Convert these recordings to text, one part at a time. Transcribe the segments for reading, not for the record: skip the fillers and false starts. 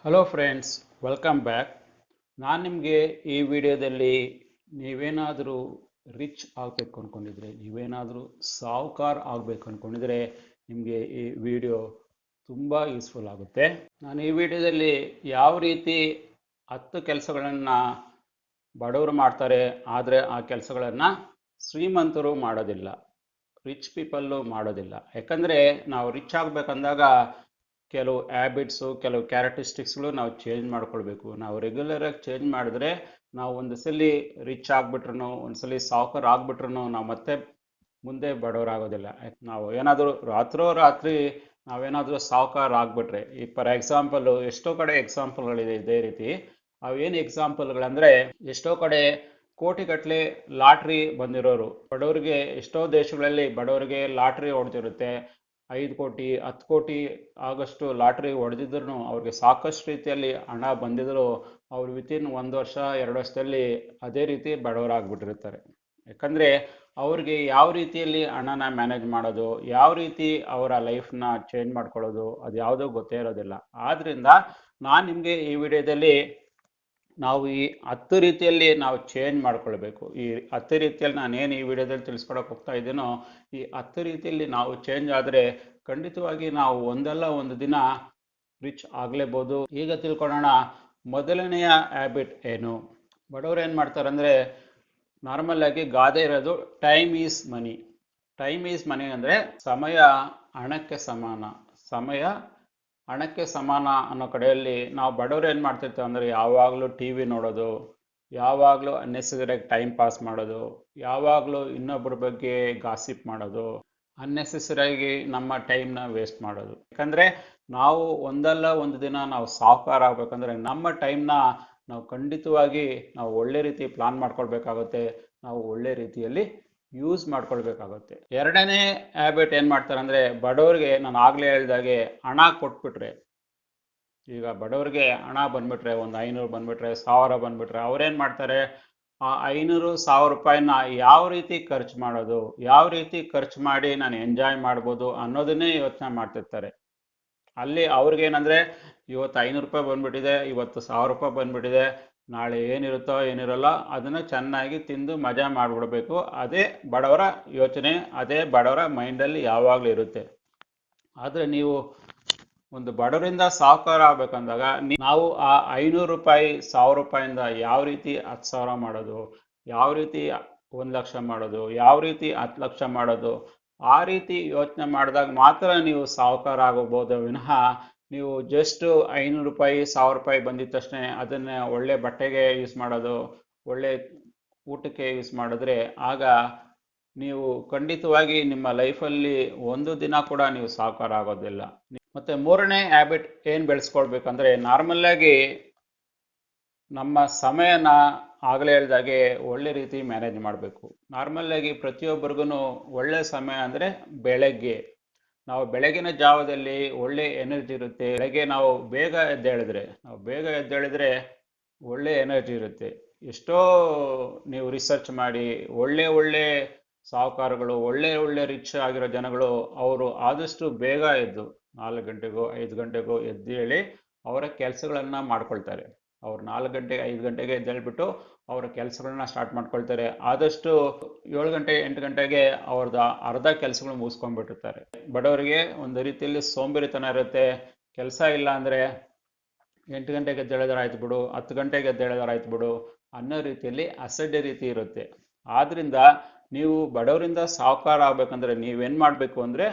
Hello friends, welcome back. ನಾನು ನಿಮಗೆ ಈ ವಿಡಿಯೋದಲ್ಲಿ ನೀವೇನಾದರೂ ರಿಚ್ ಆಗಬೇಕು ಅಂದ್ಕೊಂಡಿದ್ರೆ, ನೀವೇನಾದರೂ ಸಾಹುಕಾರ ಆಗಬೇಕು ಅಂದ್ಕೊಂಡಿದ್ರೆ ನಿಮಗೆ ಈ ವಿಡಿಯೋ ತುಂಬ ಯೂಸ್ಫುಲ್ ಆಗುತ್ತೆ. ನಾನು ಈ ವಿಡಿಯೋದಲ್ಲಿ ಯಾವ ರೀತಿ 10 ಕೆಲಸಗಳನ್ನು ಬಡವರು ಮಾಡ್ತಾರೆ, ಆದರೆ ಆ ಕೆಲಸಗಳನ್ನು ಶ್ರೀಮಂತರು ಮಾಡೋದಿಲ್ಲ, ರಿಚ್ ಪೀಪಲ್ಲು ಮಾಡೋದಿಲ್ಲ. ಯಾಕಂದರೆ ನಾವು ರಿಚ್ ಆಗಬೇಕಂದಾಗ ಕೆಲವು ಹ್ಯಾಬಿಟ್ಸು, ಕೆಲವು ಕ್ಯಾರೆಕ್ಟರಿಸ್ಟಿಕ್ಸ್ಗಳು ನಾವು ಚೇಂಜ್ ಮಾಡ್ಕೊಳ್ಬೇಕು. ನಾವು ರೆಗ್ಯುಲರಾಗಿ ಚೇಂಜ್ ಮಾಡಿದ್ರೆ ನಾವು ಒಂದು ಸಲ ರಿಚ್ ಆಗಿಬಿಟ್ರು, ಒಂದು ಸಲ ಸಾಹುಕಾರ ಆಗಿಬಿಟ್ರು ನಾವು ಮತ್ತೆ ಮುಂದೆ ಬಡವರಾಗೋದಿಲ್ಲ. ನಾವು ಏನಾದರೂ ರಾತ್ರಿ ನಾವೇನಾದರೂ ಸಾಹುಕಾರ ಆಗಿಬಿಟ್ರೆ, ಈ ಫಾರ್ ಎಕ್ಸಾಂಪಲ್ಲು ಎಷ್ಟೋ ಕಡೆ ಎಕ್ಸಾಂಪಲ್ಗಳಿದೆ ಇದೇ ರೀತಿ. ಅವೇನು ಎಕ್ಸಾಂಪಲ್ಗಳಂದರೆ, ಎಷ್ಟೋ ಕಡೆ ಕೋಟಿಗಟ್ಟಲೆ ಲಾಟ್ರಿ ಬಂದಿರೋರು, ಬಡವರಿಗೆ ಎಷ್ಟೋ ದೇಶಗಳಲ್ಲಿ ಬಡವರಿಗೆ ಲಾಟ್ರಿ ಹೊಡೆದಿರುತ್ತೆ. 5 ಕೋಟಿ 10 ಕೋಟಿ ಆಗಷ್ಟು ಲಾಟ್ರಿ ಹೊಡೆದಿದ್ರು ಅವ್ರಿಗೆ ಸಾಕಷ್ಟು ರೀತಿಯಲ್ಲಿ ಹಣ ಬಂದಿದ್ರು ಅವ್ರು ವಿತಿನ್ 1 ವರ್ಷ 2 ವರ್ಷದಲ್ಲಿ ಅದೇ ರೀತಿ ಬಡವರಾಗ್ಬಿಟ್ಟಿರ್ತಾರೆ. ಯಾಕಂದರೆ ಅವ್ರಿಗೆ ಯಾವ ರೀತಿಯಲ್ಲಿ ಹಣನ ಮ್ಯಾನೇಜ್ ಮಾಡೋದು, ಯಾವ ರೀತಿ ಅವರ ಲೈಫ್ನ ಚೇಂಜ್ ಮಾಡ್ಕೊಳ್ಳೋದು, ಅದು ಯಾವುದೋ ಗೊತ್ತೇ ಇರೋದಿಲ್ಲ. ಆದ್ದರಿಂದ ನಾನು ನಿಮಗೆ ಈ ವಿಡಿಯೋದಲ್ಲಿ ನಾವು ಈ 10 ರೀತಿಯಲ್ಲಿ ನಾವು ಚೇಂಜ್ ಮಾಡ್ಕೊಳ್ಬೇಕು. ಈ 10 ರೀತಿಯಲ್ಲಿ ನಾನೇನು ಈ ವಿಡಿಯೋದಲ್ಲಿ ತಿಳಿಸ್ಕೊಡಕ್ಕೆ ಹೋಗ್ತಾ ಇದ್ದೀನೋ, ಈ 10 ರೀತಿಯಲ್ಲಿ ನಾವು ಚೇಂಜ್ ಆದರೆ ಖಂಡಿತವಾಗಿ ನಾವು ಒಂದಲ್ಲ ಒಂದು ದಿನ ರಿಚ್ ಆಗಲೇಬೋದು. ಈಗ ತಿಳ್ಕೊಳ್ಳೋಣ, ಮೊದಲನೆಯ ಹ್ಯಾಬಿಟ್ ಏನು. ಬಡವರು ಏನು ಮಾಡ್ತಾರೆ ಅಂದರೆ, ನಾರ್ಮಲ್ ಆಗಿ ಗಾದೆ ಇರೋದು time is money. Time is ಮನಿ ಅಂದರೆ ಸಮಯ ಹಣಕ್ಕೆ ಸಮಾನ, ಸಮಯ ಹಣಕ್ಕೆ ಸಮಾನ ಅನ್ನೋ ಕಡೆಯಲ್ಲಿ ನಾವು ಬಡವರು ಏನು ಮಾಡ್ತಿರ್ತೀವಿ ಅಂದರೆ, ಯಾವಾಗಲೂ ಟಿ ವಿ ನೋಡೋದು, ಯಾವಾಗಲೂ ಅನ್ನೆಸರಿಯಾಗಿ ಟೈಮ್ ಪಾಸ್ ಮಾಡೋದು, ಯಾವಾಗಲೂ ಇನ್ನೊಬ್ಬರ ಬಗ್ಗೆ ಗಾಸಿಪ್ ಮಾಡೋದು, ಅನ್ನೆಸೆಸರಿಯಾಗಿ ನಮ್ಮ ಟೈಮ್ನ ವೇಸ್ಟ್ ಮಾಡೋದು. ಯಾಕಂದರೆ ನಾವು ಒಂದಲ್ಲ ಒಂದು ದಿನ ನಾವು ಸಾಹುಕಾರ ಆಗಬೇಕಂದ್ರೆ ನಮ್ಮ ಟೈಮ್ನ ನಾವು ಖಂಡಿತವಾಗಿ ನಾವು ಒಳ್ಳೆ ರೀತಿ ಪ್ಲಾನ್ ಮಾಡ್ಕೊಳ್ಬೇಕಾಗುತ್ತೆ, ನಾವು ಒಳ್ಳೆ ರೀತಿಯಲ್ಲಿ ಯೂಸ್ ಮಾಡ್ಕೊಳ್ಬೇಕಾಗುತ್ತೆ. ಎರಡನೇ ಹ್ಯಾಬಿಟ್ ಏನು ಮಾಡ್ತಾರೆ ಅಂದರೆ, ಬಡವರಿಗೆ ನಾನು ಆಗಲೇ ಹೇಳಿದಾಗೆ ಹಣ ಕೊಟ್ಬಿಟ್ರೆ, ಈಗ ಬಡವರಿಗೆ ಹಣ ಬಂದ್ಬಿಟ್ರೆ, ಒಂದು 500 ಬಂದ್ಬಿಟ್ರೆ, 1000 ಬಂದ್ಬಿಟ್ರೆ ಅವ್ರೇನು ಮಾಡ್ತಾರೆ, ಆ 500-1000 ರೂಪಾಯಿನ ಯಾವ ರೀತಿ ಖರ್ಚು ಮಾಡೋದು, ಯಾವ ರೀತಿ ಖರ್ಚು ಮಾಡಿ ನಾನು ಎಂಜಾಯ್ ಮಾಡ್ಬೋದು ಅನ್ನೋದನ್ನೇ ಯೋಚನೆ ಮಾಡ್ತಿರ್ತಾರೆ. ಅಲ್ಲಿ ಅವ್ರಿಗೇನಂದರೆ, ಇವತ್ತು 500 ರೂಪಾಯಿ ಬಂದ್ಬಿಟ್ಟಿದೆ, ಇವತ್ತು 1000 ರೂಪಾಯಿ ಬಂದ್ಬಿಟ್ಟಿದೆ, ನಾಳೆ ಏನಿರುತ್ತೋ ಏನಿರಲ್ಲ ಅದನ್ನು ಚೆನ್ನಾಗಿ ತಿಂದು ಮಜಾ ಮಾಡಿಬಿಡ್ಬೇಕು. ಅದೇ ಬಡವರ ಯೋಚನೆ, ಅದೇ ಬಡವರ ಮೈಂಡಲ್ಲಿ ಯಾವಾಗಲೂ ಇರುತ್ತೆ. ಆದರೆ ನೀವು ಒಂದು ಬಡವರಿಂದ ಸಾಹುಕಾರ ಆಗಬೇಕಂದಾಗ ನಾವು ಆ 500 ರೂಪಾಯಿ 1000 ರೂಪಾಯಿಂದ ಯಾವ ರೀತಿ 10,000 ಮಾಡೋದು, ಯಾವ ರೀತಿ 1 ಲಕ್ಷ ಮಾಡೋದು, ಯಾವ ರೀತಿ 10 ಲಕ್ಷ ಮಾಡೋದು, ಆ ರೀತಿ ಯೋಚನೆ ಮಾಡಿದಾಗ ಮಾತ್ರ ನೀವು ಸಾಹುಕಾರ ಆಗೋಬೋದು ವಿನಃ ನೀವು ಜಸ್ಟ್ 500 ರೂಪಾಯಿ 1000 ರೂಪಾಯಿ ಬಂದಿದ ತಕ್ಷಣ ಅದನ್ನು ಒಳ್ಳೆ ಬಟ್ಟೆಗೆ ಯೂಸ್ ಮಾಡೋದು, ಒಳ್ಳೆ ಊಟಕ್ಕೆ ಯೂಸ್ ಮಾಡಿದ್ರೆ ಆಗ ನೀವು ಖಂಡಿತವಾಗಿ ನಿಮ್ಮ ಲೈಫಲ್ಲಿ ಒಂದು ದಿನ ಕೂಡ ನೀವು ಸಾಹುಕಾರ ಆಗೋದಿಲ್ಲ. ಮತ್ತು ಮೂರನೇ ಹ್ಯಾಬಿಟ್ ಏನು ಬೆಳೆಸ್ಕೊಳ್ಬೇಕಂದ್ರೆ, ನಾರ್ಮಲ್ಲಾಗಿ ನಮ್ಮ ಸಮಯನ ಆಗಲೇ ಹೇಳಿದಾಗೆ ಒಳ್ಳೆ ರೀತಿ ಮ್ಯಾನೇಜ್ ಮಾಡಬೇಕು. ನಾರ್ಮಲ್ಲಾಗಿ ಪ್ರತಿಯೊಬ್ಬರಿಗೂ ಒಳ್ಳೆ ಸಮಯ ಅಂದರೆ ಬೆಳಗ್ಗೆ. ನಾವು ಬೆಳಗಿನ ಜಾವದಲ್ಲಿ ಒಳ್ಳೆ ಎನರ್ಜಿ ಇರುತ್ತೆ. ಬೆಳಗ್ಗೆ ನಾವು ಬೇಗ ಎದ್ದೇಳಿದ್ರೆ ಒಳ್ಳೆ ಎನರ್ಜಿ ಇರುತ್ತೆ. ಎಷ್ಟೋ ನೀವು ರಿಸರ್ಚ್ ಮಾಡಿ ಒಳ್ಳೆ ಸಾಹುಕಾರಗಳು, ಒಳ್ಳೆ ರಿಚ್ ಆಗಿರೋ ಜನಗಳು ಅವರು ಆದಷ್ಟು ಬೇಗ ಎದ್ದು 4 ಗಂಟೆಗೋ 5 ಗಂಟೆಗೋ ಎದ್ದೇಳಿ ಅವರ ಕೆಲಸಗಳನ್ನು ಮಾಡ್ಕೊಳ್ತಾರೆ. ಅವ್ರು 4 ಗಂಟೆಗೆ 5 ಗಂಟೆಗೆ ಎದ್ದೇಳ್ಬಿಟ್ಟು ಅವರ ಕೆಲಸಗಳನ್ನ ಸ್ಟಾರ್ಟ್ ಮಾಡ್ಕೊಳ್ತಾರೆ. ಆದಷ್ಟು 7 ಗಂಟೆ 8 ಗಂಟೆಗೆ ಅವ್ರದ್ದು ಅರ್ಧ ಕೆಲಸಗಳು ಮುಗಿಸ್ಕೊಂಡ್ಬಿಟ್ಟಿರ್ತಾರೆ. ಬಡವರಿಗೆ ಒಂದು ರೀತಿಯಲ್ಲಿ ಸೋಂಬೇರಿತನ ಇರುತ್ತೆ. ಕೆಲಸ ಇಲ್ಲ ಅಂದರೆ 8 ಗಂಟೆಗೆ ಎದ್ದೇಳಿದ್ರೆ ಆಯ್ತು ಬಿಡು, 10 ಗಂಟೆಗೆ ಎದ್ದೇಳಿದ್ರೆ ಆಯ್ತು ಬಿಡು ಅನ್ನೋ ರೀತಿಯಲ್ಲಿ ಅಸಡ್ಡೆ ರೀತಿ ಇರುತ್ತೆ. ಆದ್ದರಿಂದ ನೀವು ಬಡವರಿಂದ ಸಾಹುಕಾರ ಆಗಬೇಕಂದ್ರೆ ನೀವೇನು ಮಾಡಬೇಕು ಅಂದರೆ,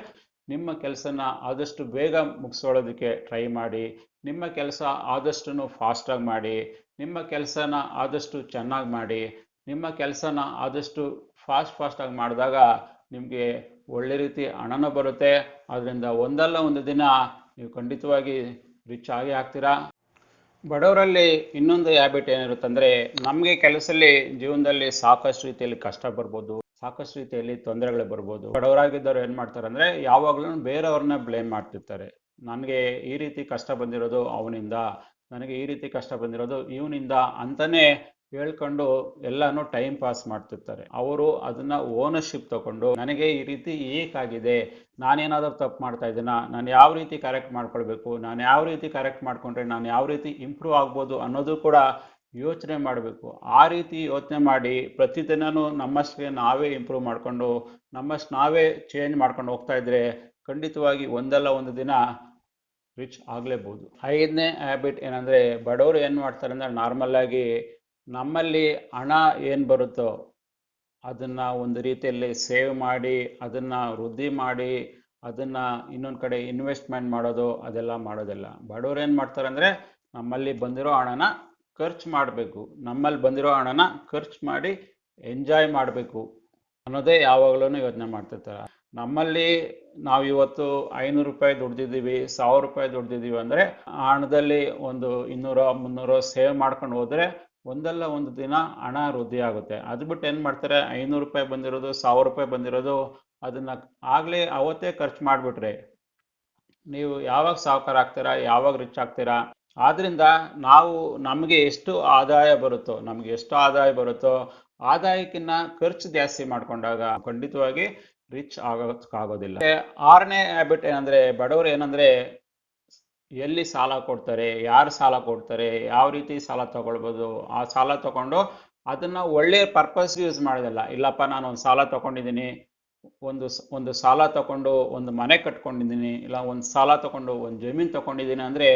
ನಿಮ್ಮ ಕೆಲಸನ ಆದಷ್ಟು ಬೇಗ ಮುಗಿಸೋಳೋದಕ್ಕೆ ಟ್ರೈ ಮಾಡಿ, ನಿಮ್ಮ ಕೆಲಸ ಆದಷ್ಟು ಫಾಸ್ಟಾಗಿ ಮಾಡಿ, ನಿಮ್ಮ ಕೆಲಸನ ಆದಷ್ಟು ಚೆನ್ನಾಗಿ ಮಾಡಿ, ನಿಮ್ಮ ಕೆಲಸನ ಆದಷ್ಟು ಫಾಸ್ಟಾಗಿ ಮಾಡಿದಾಗ ನಿಮಗೆ ಒಳ್ಳೆ ರೀತಿ ಹಣನೂ ಬರುತ್ತೆ. ಅದರಿಂದ ಒಂದಲ್ಲ ಒಂದು ದಿನ ನೀವು ಖಂಡಿತವಾಗಿ ರಿಚ್ ಆಗೇ ಆಗ್ತೀರಾ. ಬಡವರಲ್ಲಿ ಇನ್ನೊಂದು ಹ್ಯಾಬಿಟ್ ಏನಿರುತ್ತಂದರೆ, ನಮಗೆ ಕೆಲಸದಲ್ಲಿ ಜೀವನದಲ್ಲಿ ಸಾಕಷ್ಟು ರೀತಿಯಲ್ಲಿ ಕಷ್ಟ ಬರ್ಬೋದು, ಸಾಕಷ್ಟು ರೀತಿಯಲ್ಲಿ ತೊಂದರೆಗಳು ಬರ್ಬೋದು. ಬಡವರಾಗಿದ್ದವರು ಏನು ಮಾಡ್ತಾರೆ ಅಂದರೆ, ಯಾವಾಗಲೂ ಬೇರೆಯವ್ರನ್ನ ಬ್ಲೇಮ್ ಮಾಡ್ತಿರ್ತಾರೆ. ನನಗೆ ಈ ರೀತಿ ಕಷ್ಟ ಬಂದಿರೋದು ಅವನಿಂದ, ನನಗೆ ಈ ರೀತಿ ಕಷ್ಟ ಬಂದಿರೋದು ಇವನಿಂದ ಅಂತಲೇ ಹೇಳ್ಕೊಂಡು ಎಲ್ಲಾನು ಟೈಮ್ ಪಾಸ್ ಮಾಡ್ತಿರ್ತಾರೆ. ಅವರು ಅದನ್ನ ಓನರ್ಶಿಪ್ ತಗೊಂಡು ನನಗೆ ಈ ರೀತಿ ಏಕಾಗಿದೆ, ನಾನೇನಾದರೂ ತಪ್ಪು ಮಾಡ್ತಾ ಇದ್ದೀನಾ, ನಾನು ಯಾವ ರೀತಿ ಕರೆಕ್ಟ್ ಮಾಡ್ಕೊಳ್ಬೇಕು, ನಾನು ಯಾವ ರೀತಿ ಕರೆಕ್ಟ್ ಮಾಡ್ಕೊಂಡ್ರೆ ನಾನು ಯಾವ ರೀತಿ ಇಂಪ್ರೂವ್ ಆಗ್ಬೋದು ಅನ್ನೋದು ಕೂಡ ಯೋಚನೆ ಮಾಡಬೇಕು. ಆ ರೀತಿ ಯೋಚನೆ ಮಾಡಿ ಪ್ರತಿದಿನನೂ ನಮ್ಮಷ್ಟಕ್ಕೆ ನಾವೇ ಇಂಪ್ರೂವ್ ಮಾಡಿಕೊಂಡು ನಮ್ಮಷ್ಟು ನಾವೇ ಚೇಂಜ್ ಮಾಡ್ಕೊಂಡು ಹೋಗ್ತಾ ಇದ್ರೆ ಖಂಡಿತವಾಗಿ ಒಂದಲ್ಲ ಒಂದು ದಿನ ರಿಚ್ ಆಗಲೇಬಹುದು. 5ನೇ ಹ್ಯಾಬಿಟ್ ಏನಂದರೆ, ಬಡವರು ಏನು ಮಾಡ್ತಾರೆ ಅಂದರೆ ನಾರ್ಮಲ್ ಆಗಿ ನಮ್ಮಲ್ಲಿ ಹಣ ಏನು ಬರುತ್ತೋ ಅದನ್ನು ಒಂದು ರೀತಿಯಲ್ಲಿ ಸೇವ್ ಮಾಡಿ ಅದನ್ನು ವೃದ್ಧಿ ಮಾಡಿ ಅದನ್ನು ಇನ್ನೊಂದು ಕಡೆ ಇನ್ವೆಸ್ಟ್ಮೆಂಟ್ ಮಾಡೋದು ಅದೆಲ್ಲ ಮಾಡೋದಿಲ್ಲ. ಬಡವರು ಏನು ಮಾಡ್ತಾರೆ ಅಂದರೆ ನಮ್ಮಲ್ಲಿ ಬಂದಿರೋ ಹಣನ ಖರ್ಚು ಮಾಡಬೇಕು, ನಮ್ಮಲ್ಲಿ ಬಂದಿರೋ ಹಣನ ಖರ್ಚು ಮಾಡಿ ಎಂಜಾಯ್ ಮಾಡಬೇಕು ಅನ್ನೋದೇ ಯಾವಾಗಲೂ ಯೋಚನೆ ಮಾಡ್ತಿರ್ತಾರೆ. ನಮ್ಮಲ್ಲಿ ನಾವು ಇವತ್ತು 500 ರೂಪಾಯಿ ದುಡ್ದಿದ್ದೀವಿ, 1000 ರೂಪಾಯಿ ದುಡ್ದಿದ್ದೀವಿ ಅಂದರೆ ಆ ಹಣದಲ್ಲಿ ಒಂದು 200 300 ಸೇವ್ ಮಾಡ್ಕೊಂಡು ಹೋದರೆ ಒಂದಲ್ಲ ಒಂದು ದಿನ ಹಣ ವೃದ್ಧಿ ಆಗುತ್ತೆ. ಅದು ಬಿಟ್ಟು ಏನು ಮಾಡ್ತಾರೆ, 500 ರೂಪಾಯಿ ಬಂದಿರೋದು 1000 ರೂಪಾಯಿ ಬಂದಿರೋದು ಅದನ್ನು ಆಗಲೇ ಅವತ್ತೇ ಖರ್ಚು ಮಾಡಿಬಿಟ್ರೆ ನೀವು ಯಾವಾಗ ಸಾಹುಕಾರ ಆಗ್ತೀರಾ, ಯಾವಾಗ ರಿಚ್ ಆಗ್ತೀರಾ? ಆದ್ರಿಂದ ನಾವು ನಮಗೆ ಎಷ್ಟು ಆದಾಯ ಬರುತ್ತೋ ಆದಾಯಕ್ಕಿಂತ ಖರ್ಚು ಜಾಸ್ತಿ ಮಾಡ್ಕೊಂಡಾಗ ಖಂಡಿತವಾಗಿ ರಿಚ್ ಆಗೋಕ್ಕಾಗೋದಿಲ್ಲ. 6ನೇ ಹ್ಯಾಬಿಟ್ ಏನಂದ್ರೆ, ಬಡವರು ಏನಂದ್ರೆ ಎಲ್ಲಿ ಸಾಲ ಕೊಡ್ತಾರೆ, ಯಾರು ಸಾಲ ಕೊಡ್ತಾರೆ, ಯಾವ ರೀತಿ ಸಾಲ ತಗೊಳ್ಬೋದು, ಆ ಸಾಲ ತಗೊಂಡು ಅದನ್ನ ಒಳ್ಳೆ ಪರ್ಪಸ್ ಯೂಸ್ ಮಾಡೋದಿಲ್ಲ. ಇಲ್ಲಪ್ಪ ನಾನು ಒಂದು ಸಾಲ ತಗೊಂಡಿದ್ದೀನಿ, ಒಂದು ಸಾಲ ತಗೊಂಡು ಒಂದು ಮನೆ ಕಟ್ಕೊಂಡಿದ್ದೀನಿ, ಇಲ್ಲ ಒಂದು ಸಾಲ ತಗೊಂಡು ಒಂದು ಜಮೀನು ತಗೊಂಡಿದ್ದೀನಿ ಅಂದರೆ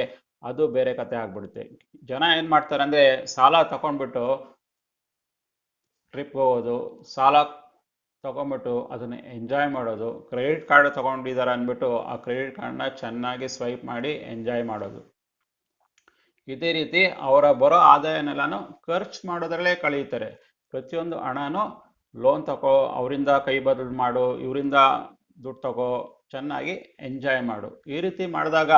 ಅದು ಬೇರೆ ಕತೆ ಆಗ್ಬಿಡುತ್ತೆ. ಜನ ಏನು ಮಾಡ್ತಾರೆ ಅಂದರೆ ಸಾಲ ತಗೊಂಡ್ಬಿಟ್ಟು ಟ್ರಿಪ್ ಹೋಗೋದು, ಸಾಲ ತಗೊಂಡ್ಬಿಟ್ಟು ಅದನ್ನು ಎಂಜಾಯ್ ಮಾಡೋದು, ಕ್ರೆಡಿಟ್ ಕಾರ್ಡ್ ತಗೊಂಡಿದ್ದಾರೆ ಅಂದ್ಬಿಟ್ಟು ಆ ಕ್ರೆಡಿಟ್ ಕಾರ್ಡ್ನ ಚೆನ್ನಾಗಿ ಸ್ವೈಪ್ ಮಾಡಿ ಎಂಜಾಯ್ ಮಾಡೋದು. ಇದೇ ರೀತಿ ಅವರ ಬರೋ ಆದಾಯನೆಲ್ಲಾನು ಖರ್ಚು ಮಾಡೋದ್ರಲ್ಲೇ ಕಳೀತಾರೆ. ಪ್ರತಿಯೊಂದು ಹಣನೂ ಲೋನ್ ತಗೋ, ಅವರಿಂದ ಕೈ ಬದಲು ಮಾಡು, ಇವರಿಂದ ದುಡ್ಡು ತಗೋ, ಚೆನ್ನಾಗಿ ಎಂಜಾಯ್ ಮಾಡು. ಈ ರೀತಿ ಮಾಡಿದಾಗ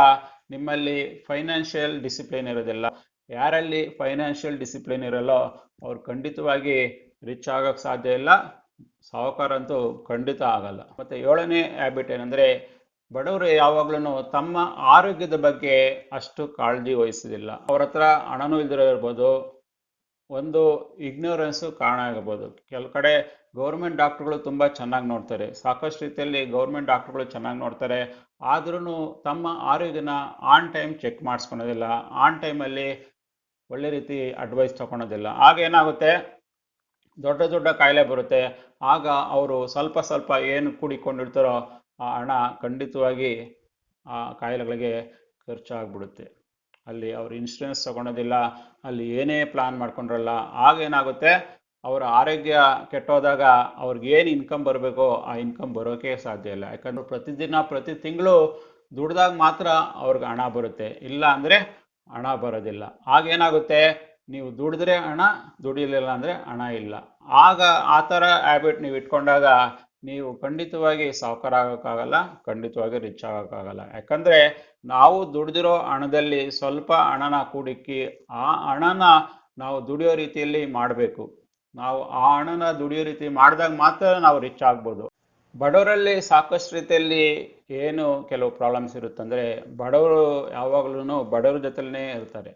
ನಿಮ್ಮಲ್ಲಿ ಫೈನಾನ್ಷಿಯಲ್ ಡಿಸಿಪ್ಲಿನ್ ಇರೋದಿಲ್ಲ. ಯಾರಲ್ಲಿ ಫೈನಾನ್ಷಿಯಲ್ ಡಿಸಿಪ್ಲಿನ್ ಇರಲ್ಲೋ ಅವ್ರು ಖಂಡಿತವಾಗಿ ರಿಚ್ ಆಗೋಕ್ಕೆ ಸಾಧ್ಯ ಇಲ್ಲ, ಸಾಹುಕಾರ ಅಂತೂ ಖಂಡಿತ ಆಗಲ್ಲ. ಮತ್ತು 7ನೇ ಹ್ಯಾಬಿಟ್ ಏನಂದರೆ, ಬಡವರು ಯಾವಾಗ್ಲೂ ತಮ್ಮ ಆರೋಗ್ಯದ ಬಗ್ಗೆ ಅಷ್ಟು ಕಾಳಜಿ ವಹಿಸೋದಿಲ್ಲ. ಅವ್ರ ಹತ್ರ ಹಣನೂ ಇಲ್ದಿರೋ ಇರ್ಬೋದು, ಒಂದು ಇಗ್ನೋರೆನ್ಸು ಕಾರಣ ಆಗಬಹುದು. ಕೆಲವು ಕಡೆ ಗೌರ್ಮೆಂಟ್ ಡಾಕ್ಟ್ರುಗಳು ತುಂಬ ಚೆನ್ನಾಗಿ ನೋಡ್ತಾರೆ, ಸಾಕಷ್ಟು ರೀತಿಯಲ್ಲಿ ಗೌರ್ಮೆಂಟ್ ಡಾಕ್ಟ್ರುಗಳು ಚೆನ್ನಾಗಿ ನೋಡ್ತಾರೆ, ಆದ್ರೂ ತಮ್ಮ ಆರೋಗ್ಯನ ಆನ್ ಟೈಮ್ ಚೆಕ್ ಮಾಡಿಸ್ಕೊಳೋದಿಲ್ಲ, ಆನ್ ಟೈಮಲ್ಲಿ ಒಳ್ಳೆ ರೀತಿ ಅಡ್ವೈಸ್ ತಗೊಳೋದಿಲ್ಲ. ಆಗ ಏನಾಗುತ್ತೆ, ದೊಡ್ಡ ದೊಡ್ಡ ಕಾಯಿಲೆ ಬರುತ್ತೆ. ಆಗ ಅವರು ಸ್ವಲ್ಪ ಸ್ವಲ್ಪ ಏನು ಕೂಡಿಕೊಂಡಿರ್ತಾರೋ ಆ ಹಣ ಖಂಡಿತವಾಗಿ ಆ ಕಾಯಿಲೆಗಳಿಗೆ ಖರ್ಚಾಗ್ಬಿಡುತ್ತೆ. ಅಲ್ಲಿ ಅವ್ರು ಇನ್ಶೂರೆನ್ಸ್ ತಗೊಳೋದಿಲ್ಲ, ಅಲ್ಲಿ ಏನೇ ಪ್ಲಾನ್ ಮಾಡ್ಕೊಂಡ್ರಲ್ಲ, ಆಗ ಏನಾಗುತ್ತೆ, ಅವರ ಆರೋಗ್ಯ ಕೆಟ್ಟೋದಾಗ ಅವ್ರಿಗೆ ಏನು ಇನ್ಕಮ್ ಬರಬೇಕೋ ಆ ಇನ್ಕಮ್ ಬರೋಕೆ ಸಾಧ್ಯ ಇಲ್ಲ. ಯಾಕಂದ್ರೆ ಪ್ರತಿ ತಿಂಗಳು ದುಡ್ದಾಗ ಮಾತ್ರ ಅವ್ರಿಗೆ ಹಣ ಬರುತ್ತೆ, ಇಲ್ಲ ಅಂದರೆ ಹಣ ಬರೋದಿಲ್ಲ. ಆಗೇನಾಗುತ್ತೆ, ನೀವು ದುಡಿದ್ರೆ ಹಣ, ದುಡಿಲಿಲ್ಲ ಅಂದರೆ ಹಣ ಇಲ್ಲ. ಆಗ ಆ ಥರ ಹ್ಯಾಬಿಟ್ ನೀವು ಇಟ್ಕೊಂಡಾಗ ನೀವು ಖಂಡಿತವಾಗಿ ಸಾಹುಕಾರ ಆಗೋಕ್ಕಾಗಲ್ಲ, ಖಂಡಿತವಾಗಿ ರಿಚ್ ಆಗೋಕ್ಕಾಗಲ್ಲ. ಯಾಕಂದರೆ ನಾವು ದುಡ್ದಿರೋ ಹಣದಲ್ಲಿ ಸ್ವಲ್ಪ ಹಣನ ಕೂಡಿಕ್ಕಿ ಆ ಹಣನ ನಾವು ದುಡಿಯೋ ರೀತಿಯಲ್ಲಿ ಮಾಡಬೇಕು. ನಾವು ಆ ಹಣನ ದುಡಿಯೋ ರೀತಿ ಮಾಡಿದಾಗ ಮಾತ್ರ ನಾವು ರಿಚ್ ಆಗ್ಬೋದು. ಬಡವರಲ್ಲಿ ಸಾಕಷ್ಟು ರೀತಿಯಲ್ಲಿ ಏನು ಕೆಲವು ಪ್ರಾಬ್ಲಮ್ಸ್ ಇರುತ್ತಂದರೆ, ಬಡವರು ಯಾವಾಗಲೂ ಬಡವರ ಜೊತೆಲೇ ಇರ್ತಾರೆ.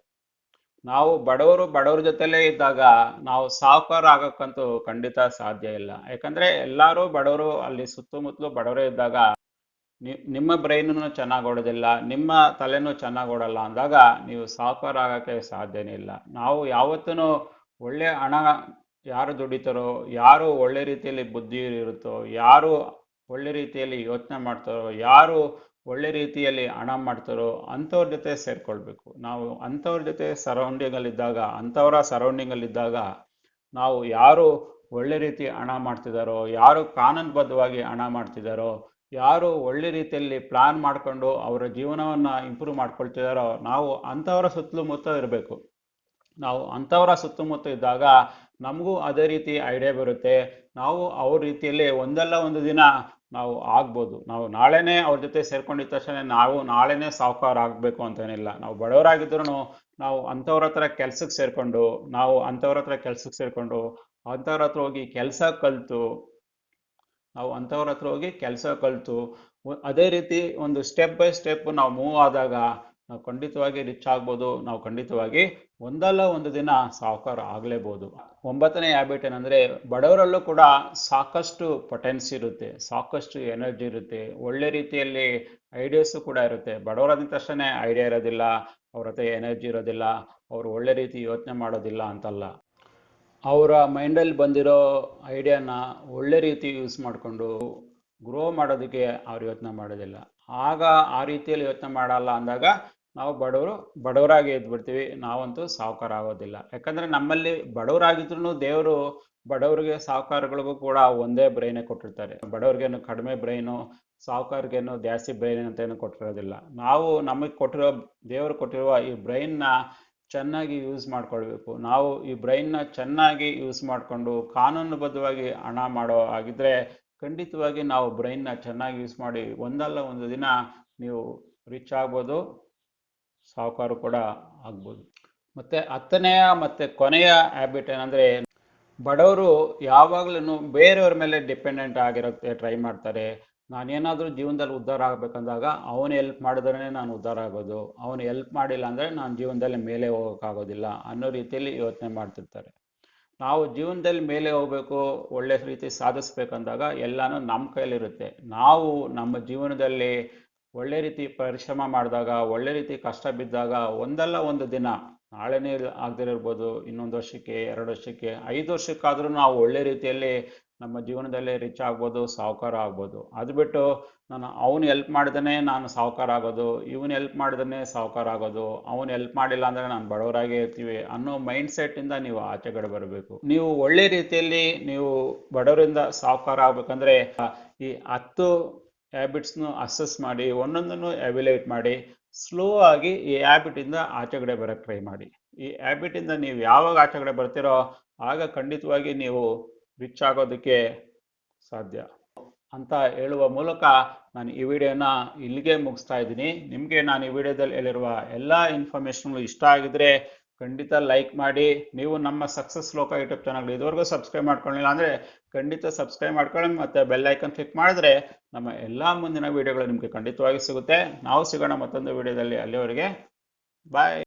ನಾವು ಬಡವರ ಜೊತೆಲೇ ಇದ್ದಾಗ ನಾವು ಸಾಹುಕಾರ ಆಗೋಕ್ಕಂತೂ ಖಂಡಿತ ಸಾಧ್ಯ ಇಲ್ಲ. ಯಾಕಂದರೆ ಎಲ್ಲರೂ ಬಡವರು, ಅಲ್ಲಿ ಸುತ್ತಮುತ್ತಲು ಬಡವರೇ ಇದ್ದಾಗ ನಿಮ್ಮ ಬ್ರೈನೂ ಚೆನ್ನಾಗಿ ಓಡೋದಿಲ್ಲ, ನಿಮ್ಮ ತಲೆನೂ ಚೆನ್ನಾಗಿ ಓಡಲ್ಲ ಅಂದಾಗ ನೀವು ಸಾಹುಕಾರ ಆಗೋಕ್ಕೆ ಸಾಧ್ಯನೇ ಇಲ್ಲ. ನಾವು ಯಾವತ್ತೂ ಒಳ್ಳೆ ಹಣ ಯಾರು ದುಡಿತಾರೋ, ಯಾರು ಒಳ್ಳೆ ರೀತಿಯಲ್ಲಿ ಬುದ್ಧಿ ಇರುತ್ತೋ, ಯಾರು ಒಳ್ಳೆ ರೀತಿಯಲ್ಲಿ ಯೋಚನೆ ಮಾಡ್ತಾರೋ, ಯಾರು ಒಳ್ಳೆ ರೀತಿಯಲ್ಲಿ ಹಣ ಮಾಡ್ತಾರೋ ಅಂಥವ್ರ ಜೊತೆ ಸೇರಿಕೊಳ್ಬೇಕು. ನಾವು ಅಂಥವ್ರ ಜೊತೆ ಅಂಥವರ ಸರೌಂಡಿಂಗಲ್ಲಿದ್ದಾಗ ನಾವು ಯಾರು ಒಳ್ಳೆ ರೀತಿ ಹಣ ಮಾಡ್ತಿದ್ದಾರೋ, ಯಾರು ಕಾನೂನುಬದ್ಧವಾಗಿ ಹಣ ಮಾಡ್ತಿದ್ದಾರೋ, ಯಾರು ಒಳ್ಳೆ ರೀತಿಯಲ್ಲಿ ಪ್ಲಾನ್ ಮಾಡಿಕೊಂಡು ಅವರ ಜೀವನವನ್ನು ಇಂಪ್ರೂವ್ ಮಾಡ್ಕೊಳ್ತಿದ್ದಾರೋ ನಾವು ಅಂಥವರ ಸುತ್ತಮುತ್ತ ಇರಬೇಕು. ನಾವು ಅಂಥವರ ಸುತ್ತಮುತ್ತ ಇದ್ದಾಗ ನಮಗೂ ಅದೇ ರೀತಿ ಐಡಿಯಾ ಬರುತ್ತೆ. ನಾವು ಅವ್ರ ರೀತಿಯಲ್ಲಿ ಒಂದಲ್ಲ ಒಂದು ದಿನ ನಾವು ಆಗ್ಬೋದು. ನಾವು ನಾಳೆನೇ ಅವ್ರ ಜೊತೆ ಸೇರ್ಕೊಂಡಿದ್ದ ತಕ್ಷಣ ನಾವು ನಾಳೆನೇ ಸಾಹುಕಾರ ಆಗಬೇಕು ಅಂತೇನಿಲ್ಲ. ನಾವು ಬಡವರಾಗಿದ್ರೂ ನಾವು ಅಂಥವ್ರ ಹತ್ರ ಕೆಲ್ಸಕ್ಕೆ ಸೇರಿಕೊಂಡು ಅಂಥವ್ರ ಹತ್ರ ಹೋಗಿ ಕೆಲಸ ಕಲಿತು ಅದೇ ರೀತಿ ಒಂದು ಸ್ಟೆಪ್ ಬೈ ಸ್ಟೆಪ್ ನಾವು ಮೂವ್ ಆದಾಗ ನಾವು ಖಂಡಿತವಾಗಿ ರಿಚ್ ಆಗ್ಬೋದು, ನಾವು ಖಂಡಿತವಾಗಿ ಒಂದಲ್ಲ ಒಂದು ದಿನ ಸಾಹುಕಾರ ಆಗಲೇಬೋದು. 9ನೇ ಹ್ಯಾಬಿಟ್ ಏನಂದರೆ, ಬಡವರಲ್ಲೂ ಕೂಡ ಸಾಕಷ್ಟು ಪೊಟೆನ್ಸಿ ಇರುತ್ತೆ, ಸಾಕಷ್ಟು ಎನರ್ಜಿ ಇರುತ್ತೆ, ಒಳ್ಳೆ ರೀತಿಯಲ್ಲಿ ಐಡಿಯಾಸು ಕೂಡ ಇರುತ್ತೆ. ಬಡವರಾದ ತಕ್ಷಣ ಐಡಿಯಾ ಇರೋದಿಲ್ಲ, ಅವ್ರ ಹತ್ರ ಎನರ್ಜಿ ಇರೋದಿಲ್ಲ, ಅವರು ಒಳ್ಳೆ ರೀತಿ ಯೋಚನೆ ಮಾಡೋದಿಲ್ಲ ಅಂತಲ್ಲ. ಅವರ ಮೈಂಡಲ್ಲಿ ಬಂದಿರೋ ಐಡಿಯಾನ ಒಳ್ಳೆ ರೀತಿ ಯೂಸ್ ಮಾಡಿಕೊಂಡು ಗ್ರೋ ಮಾಡೋದಕ್ಕೆ ಅವ್ರು ಯೋಚನೆ ಮಾಡೋದಿಲ್ಲ. ಆಗ ಆ ರೀತಿಯಲ್ಲಿ ಯೋಚನೆ ಮಾಡಲ್ಲ ಅಂದಾಗ ನಾವು ಬಡವರಾಗಿ ಎದ್ಬಿಡ್ತೀವಿ, ನಾವಂತೂ ಸಾಹುಕಾರ ಆಗೋದಿಲ್ಲ. ಯಾಕಂದರೆ ನಮ್ಮಲ್ಲಿ ಬಡವರಾಗಿದ್ರು ದೇವರು ಬಡವರಿಗೆ ಸಾಹುಕಾರಗಳಿಗೂ ಕೂಡ ಒಂದೇ ಬ್ರೈನೇ ಕೊಟ್ಟಿರ್ತಾರೆ. ಬಡವ್ರಿಗೇನು ಕಡಿಮೆ ಬ್ರೈನು, ಸಾಹುಕಾರಿಗೇನು ಜಾಸ್ತಿ ಬ್ರೈನ್ ಅಂತ ಏನು ಕೊಟ್ಟಿರೋದಿಲ್ಲ. ನಾವು ನಮಗೆ ಕೊಟ್ಟಿರೋ ದೇವರು ಕೊಟ್ಟಿರುವ ಈ ಬ್ರೈನ್ನ ಚೆನ್ನಾಗಿ ಯೂಸ್ ಮಾಡ್ಕೊಳ್ಬೇಕು. ನಾವು ಈ ಬ್ರೈನ್ನ ಚೆನ್ನಾಗಿ ಯೂಸ್ ಮಾಡಿಕೊಂಡು ಕಾನೂನುಬದ್ಧವಾಗಿ ಹಣ ಮಾಡೋ ಆಗಿದ್ರೆ ಖಂಡಿತವಾಗಿ ನಾವು ಬ್ರೈನ್ನ ಚೆನ್ನಾಗಿ ಯೂಸ್ ಮಾಡಿ ಒಂದಲ್ಲ ಒಂದು ದಿನ ನೀವು ರಿಚ್ ಆಗ್ಬೋದು, ಸಾಹುಕಾರ ಕೂಡ ಆಗ್ಬೋದು. ಮತ್ತು 10ನೇ ಮತ್ತು ಕೊನೆಯ ಹ್ಯಾಬಿಟ್ ಏನಂದರೆ, ಬಡವರು ಯಾವಾಗಲೂ ಬೇರೆಯವ್ರ ಮೇಲೆ ಡಿಪೆಂಡೆಂಟ್ ಆಗಿರೋಕ್ಕೆ ಟ್ರೈ ಮಾಡ್ತಾರೆ. ನಾನೇನಾದರೂ ಜೀವನದಲ್ಲಿ ಉದ್ಧಾರ ಆಗಬೇಕಂದಾಗ ಅವನು ಹೆಲ್ಪ್ ಮಾಡಿದ್ರೇ ನಾನು ಉದ್ಧಾರ ಆಗೋದು, ಅವನು ಹೆಲ್ಪ್ ಮಾಡಿಲ್ಲ ಅಂದರೆ ನಾನು ಜೀವನದಲ್ಲಿ ಮೇಲೆ ಹೋಗೋಕ್ಕಾಗೋದಿಲ್ಲ ಅನ್ನೋ ರೀತಿಯಲ್ಲಿ ಯೋಚನೆ ಮಾಡ್ತಿರ್ತಾರೆ. ನಾವು ಜೀವನದಲ್ಲಿ ಮೇಲೆ ಹೋಗಬೇಕು, ಒಳ್ಳೆ ರೀತಿ ಸಾಧಿಸ್ಬೇಕಂದಾಗ ಎಲ್ಲನೂ ನಮ್ಮ ಕೈಲಿರುತ್ತೆ. ನಾವು ನಮ್ಮ ಜೀವನದಲ್ಲಿ ಒಳ್ಳೆ ರೀತಿ ಪರಿಶ್ರಮ ಮಾಡಿದಾಗ, ಒಳ್ಳೆ ರೀತಿ ಕಷ್ಟ ಬಿದ್ದಾಗ ಒಂದಲ್ಲ ಒಂದು ದಿನ, ನಾಳೆನೇ ಆಗದಿರ್ಬೋದು, ಇನ್ನೊಂದು ವರ್ಷಕ್ಕೆ, 2 ವರ್ಷಕ್ಕೆ, 5 ವರ್ಷಕ್ಕಾದರೂ ನಾವು ಒಳ್ಳೆ ರೀತಿಯಲ್ಲಿ ನಮ್ಮ ಜೀವನದಲ್ಲಿ ರಿಚ್ ಆಗ್ಬೋದು, ಸಾಹುಕಾರ ಆಗ್ಬೋದು. ಅದು ಬಿಟ್ಟು ನಾನು ಅವನು ಹೆಲ್ಪ್ ಮಾಡಿದನೇ ನಾನು ಸಾಹುಕಾರ ಆಗೋದು, ಇವನು ಹೆಲ್ಪ್ ಮಾಡಿದನೇ ಸಾಹುಕಾರ ಆಗೋದು, ಅವನು ಹೆಲ್ಪ್ ಮಾಡಿಲ್ಲ ಅಂದರೆ ನಾನು ಬಡವರಾಗೇ ಇರ್ತೀವಿ ಅನ್ನೋ ಮೈಂಡ್ ಸೆಟ್ಟಿಂದ ನೀವು ಆಚೆಗಡೆ ಬರಬೇಕು. ನೀವು ಒಳ್ಳೆ ರೀತಿಯಲ್ಲಿ ನೀವು ಬಡವರಿಂದ ಸಾಹುಕಾರ ಆಗ್ಬೇಕಂದ್ರೆ ಈ 10 ಹ್ಯಾಬಿಟ್ಸ್ನು ಅಸೆಸ್ ಮಾಡಿ, ಒಂದೊಂದನ್ನು ಎವ್ಯಾಲ್ಯೂಯೇಟ್ ಮಾಡಿ, ಸ್ಲೋ ಆಗಿ ಈ ಹ್ಯಾಬಿಟಿಂದ ಆಚೆಗಡೆ ಬರೋಕ್ಕೆ ಟ್ರೈ ಮಾಡಿ. ಈ ಹ್ಯಾಬಿಟಿಂದ ನೀವು ಯಾವಾಗ ಆಚೆಗಡೆ ಬರ್ತೀರೋ ಆಗ ಖಂಡಿತವಾಗಿ ನೀವು ರಿಚ್ ಆಗೋದಕ್ಕೆ ಸಾಧ್ಯ ಅಂತ ಹೇಳುವ ಮೂಲಕ ನಾನು ಈ ವಿಡಿಯೋನ ಇಲ್ಲಿಗೆ ಮುಗಿಸ್ತಾ ಇದ್ದೀನಿ. ನಿಮಗೆ ನಾನು ಈ ವಿಡಿಯೋದಲ್ಲಿ ಹೇಳಿರುವ ಎಲ್ಲ ಇನ್ಫಾರ್ಮೇಷನ್ಗಳು ಇಷ್ಟ ಆಗಿದ್ರೆ ಖಂಡಿತ ಲೈಕ್ ಮಾಡಿ. ನೀವು ನಮ್ಮ ಸಕ್ಸಸ್ ಲೋಕ ಯೂಟ್ಯೂಬ್ ಚಾನಲ್ ಇದುವರೆಗೂ ಸಬ್ಸ್ಕ್ರೈಬ್ ಮಾಡ್ಕೊಳ್ಳಿಲ್ಲ ಅಂದರೆ ಖಂಡಿತ ಸಬ್ಸ್ಕ್ರೈಬ್ ಮಾಡ್ಕೊಳ್ಳಿ, ಮತ್ತು ಬೆಲ್ ಐಕನ್ ಕ್ಲಿಕ್ ಮಾಡಿದ್ರೆ ನಮ್ಮ ಎಲ್ಲ ಮುಂದಿನ ವಿಡಿಯೋಗಳು ನಿಮಗೆ ಖಂಡಿತವಾಗಿ ಸಿಗುತ್ತೆ. ನಾವು ಸಿಗೋಣ ಮತ್ತೊಂದು ವಿಡಿಯೋದಲ್ಲಿ. ಅಲ್ಲಿವರೆಗೆ ಬಾಯ್.